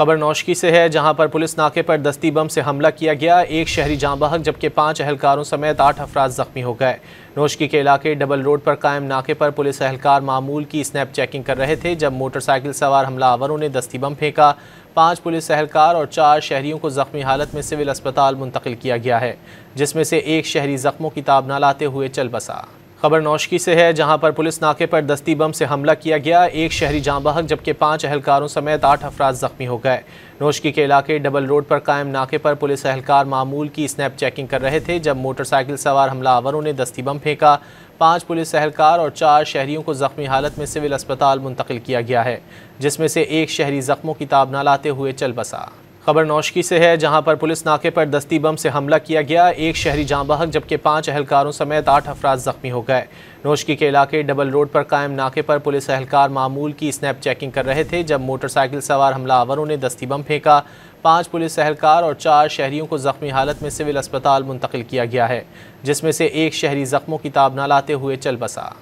खबर नौशकी से है, जहां पर पुलिस नाके पर दस्ती बम से हमला किया गया। एक शहरी जाँ बहक जबकि 5 एहलकारों समेत 8 अफराद जख्मी हो गए। नौशकी के इलाके डबल रोड पर कायम नाके पर पुलिस एहलकार मामूल की स्नैप चेकिंग कर रहे थे जब मोटरसाइकिल सवार हमलावरों ने दस्ती बम फेंका। 5 पुलिस एहलकार और 4 शहरियों को जख्मी हालत में सिविल अस्पताल मुंतकिल किया गया है, जिसमें से एक शहरी जख्मों की ताब न लाते हुए चल बसा। खबर नौशकी से है, जहां पर पुलिस नाके पर दस्ती बम से हमला किया गया। एक शहरी जाँ बहक जबकि 5 एहलकारों समेत 8 अफराद जख्मी हो गए। नौशकी के इलाके डबल रोड पर कायम नाके पर पुलिस एहलकार मामूल की स्नैप चेकिंग कर रहे थे जब मोटरसाइकिल सवार हमलावरों ने दस्ती बम फेंका। 5 पुलिस एहलकार और 4 शहरियों को जख्मी हालत में सिविल अस्पताल मुंतकिल किया गया है, जिसमें से एक शहरी जख्मों की ताब न लाते हुए चल बसा। खबर नौशकी से है, जहां पर पुलिस नाके पर दस्ती बम से हमला किया गया। एक शहरी जाँ बहक जबकि 5 एहलकारों समेत 8 अफराद जख्मी हो गए। नौशकी के इलाके डबल रोड पर कायम नाके पर पुलिस एहलकार मामूल की स्नैप चेकिंग कर रहे थे जब मोटरसाइकिल सवार हमलावरों ने दस्ती बम फेंका। 5 पुलिस एहलकार और 4 शहरियों को जख्मी हालत में सिविल अस्पताल मुंतकिल किया गया है, जिसमें से एक शहरी जख्मों की ताब न लाते हुए चल बसा।